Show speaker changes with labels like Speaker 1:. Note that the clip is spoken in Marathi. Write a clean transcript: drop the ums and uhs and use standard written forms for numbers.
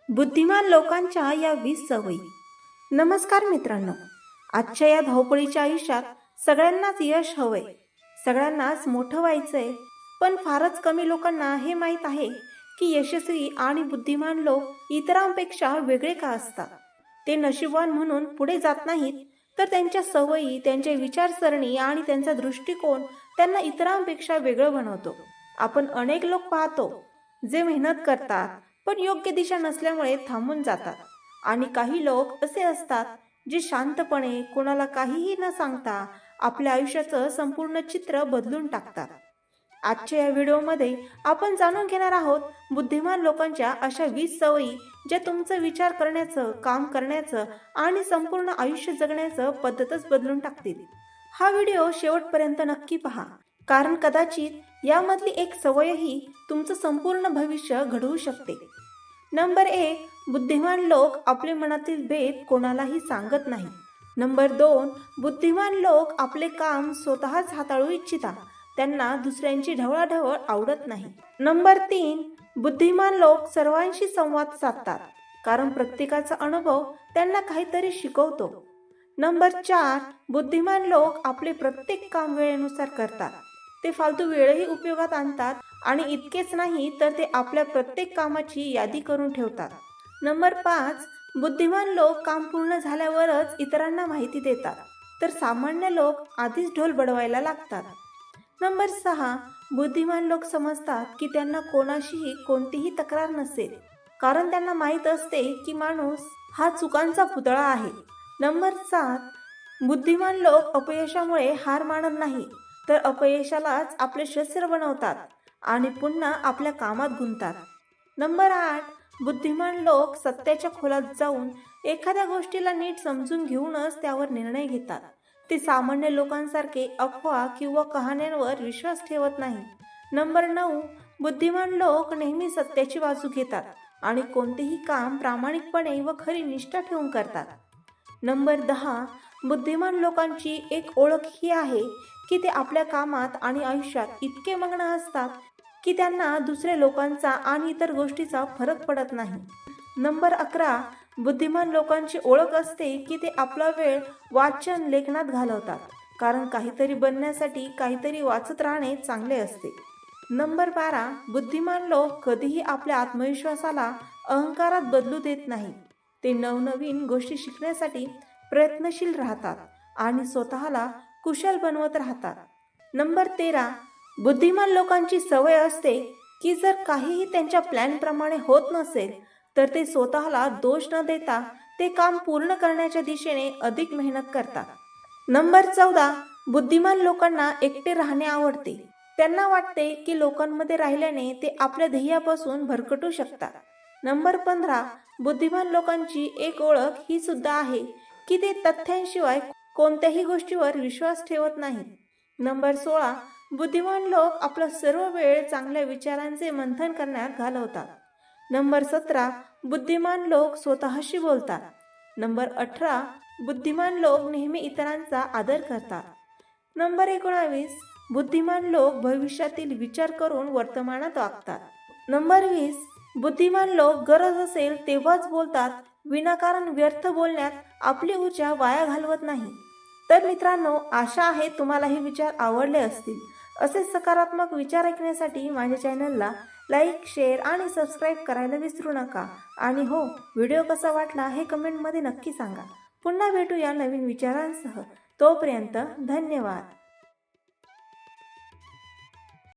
Speaker 1: बुद्धिमान लोकांच्या या 20 सवयी. नमस्कार मित्रांनो, आजच्या या धावपळीच्या आयुष्यात सगळ्यांनाच यश हवंय, सगळ्यांनाच मोठं व्हायचंय. पण फारच कमी लोकांना हे माहीत आहे की यशस्वी आणि बुद्धिमान लोक इतरांपेक्षा वेगळे का असतात. ते नशीबवान म्हणून पुढे जात नाहीत, तर त्यांच्या सवयी, त्यांच्या विचारसरणी आणि त्यांचा दृष्टिकोन त्यांना इतरांपेक्षा वेगळं बनवतो. आपण अनेक लोक पाहतो जे मेहनत करतात पण योग्य दिशा नसल्यामुळे थांबून जातात, आणि काही लोक असे असतात जे शांतपणे कोणाला काहीही न सांगता आपल्या आयुष्याचं संपूर्ण चित्र बदलून टाकतात. आजच्या या व्हिडिओमध्ये आपण जाणून घेणार आहोत बुद्धिमान लोकांच्या अशा 20 सवयी ज्या तुमचं विचार करण्याचं, काम करण्याचं आणि संपूर्ण आयुष्य जगण्याचं पद्धतच बदलून टाकतील. हा व्हिडिओ शेवटपर्यंत नक्की पहा, कारण कदाचित यामधली एक सवयही तुमचं संपूर्ण भविष्य घडवू शकते. नंबर 1, बुद्धिमान लोक आपले मनातील भेद कोणालाही सांगत नाही. नंबर 2, बुद्धिमान लोक आपले काम स्वतःच हाताळू इच्छितात, त्यांना दुसऱ्यांची ढवळाढवळ आवडत नाही. नंबर 3, बुद्धिमान लोक सर्वांशी संवाद साधतात, कारण प्रत्येकाचा अनुभव त्यांना काहीतरी शिकवतो. नंबर 4, बुद्धिमान लोक आपले प्रत्येक काम वेळेनुसार करतात, ते फालतू वेळही उपयोगात आणतात, आणि इतकेच नाही तर ते आपल्या प्रत्येक कामाची यादी करून ठेवतात. नंबर 5, बुद्धिमान लोक काम पूर्ण झाल्यावरच इतरांना माहिती देतात, तर सामान्य लोक आधीच ढोल बडवायला लागतात. नंबर 6, बुद्धिमान लोक समजतात की त्यांना कोणाशीही कोणतीही तक्रार नसेल, कारण त्यांना माहीत असते की माणूस हा चुकांचा पुतळा आहे. नंबर 7, बुद्धिमान लोक अपयशामुळे हार मानत नाही, तर अपयशालाच आपले शस्त्र बनवतात आणि पुन्हा आपल्या कामात गुंततात. नंबर 8, बुद्धिमान लोक सत्याच्या खोलात जाऊन एखाद्या गोष्टीला नीट समजून घेऊनच त्यावर निर्णय घेतात. ते सामान्य लोकांसारखे अफवा किंवा कहाण्यांवर विश्वास ठेवत नाही. नंबर 9, बुद्धिमान लोक नेहमी सत्याची बाजू घेतात आणि कोणतेही काम प्रामाणिकपणे व खरी निष्ठा ठेवून करतात. नंबर 10, बुद्धिमान लोकांची एक ओळख ही आहे की ते आपल्या कामात आणि आयुष्यात इतके मग्न असतात की त्यांना दुसऱ्या लोकांचा आणि इतर गोष्टीचा फरक पडत नाही. नंबर 11, बुद्धिमान लोकांची ओळख असते की ते आपला वेळ वाचन, लेखनात घालवतात, कारण काहीतरी बनण्यासाठी काहीतरी वाचत राहणे चांगले असते. नंबर 12, बुद्धिमान लोक कधीही आपल्या आत्मविश्वासाला अहंकारात बदलू देत नाही. ते नवनवीन गोष्टी शिकण्यासाठी प्रयत्नशील राहतात आणि स्वतःला कुशल बनवत राहतात. नंबर 13, बुद्धिमान लोकांची सवय असते की जर काहीही त्यांच्या प्लॅनप्रमाणे होत नसेल तर ते स्वतःला दोष न देता ते काम पूर्ण करण्याच्या दिशेने अधिक मेहनत करतात. नंबर 14, बुद्धिमान लोकांना एकटे राहणे आवडते. त्यांना वाटते की लोकांमध्ये राहिल्याने ते आपल्या ध्येयापासून भरकटू शकतात. नंबर 15, बुद्धिमान लोकांची एक ओळख ही सुद्धा आहे की ते तथ्यांशिवाय कोणत्याही गोष्टीवर विश्वास ठेवत नाहीत. नंबर 16, बुद्धिमान लोक आपला सर्व वेळ चांगल्या विचारांचे मंथन करण्यात घालवतात. नंबर 17, बुद्धिमान लोक स्वतःशी बोलतात. नंबर 18, बुद्धिमान लोक नेहमी इतरांचा आदर करतात. नंबर 19, बुद्धिमान लोक भविष्यातील विचार करून वर्तमानात वागतात. नंबर 20, बुद्धिमान लोक गरज असेल तेव्हाच बोलतात, विनाकारण व्यर्थ बोलण्यात आपली ऊर्जा वाया घालवत नाही. तर मित्रांनो, आशा आहे तुम्हाला हे विचार आवडले असतील. असे सकारात्मक विचार ऐकण्यासाठी माझ्या चॅनलला लाईक, शेअर आणि सबस्क्राईब करायला विसरू नका. आणि हो, व्हिडिओ कसा वाटला हे कमेंटमध्ये नक्की सांगा. पुन्हा भेटूया नवीन विचारांसह. तोपर्यंत धन्यवाद.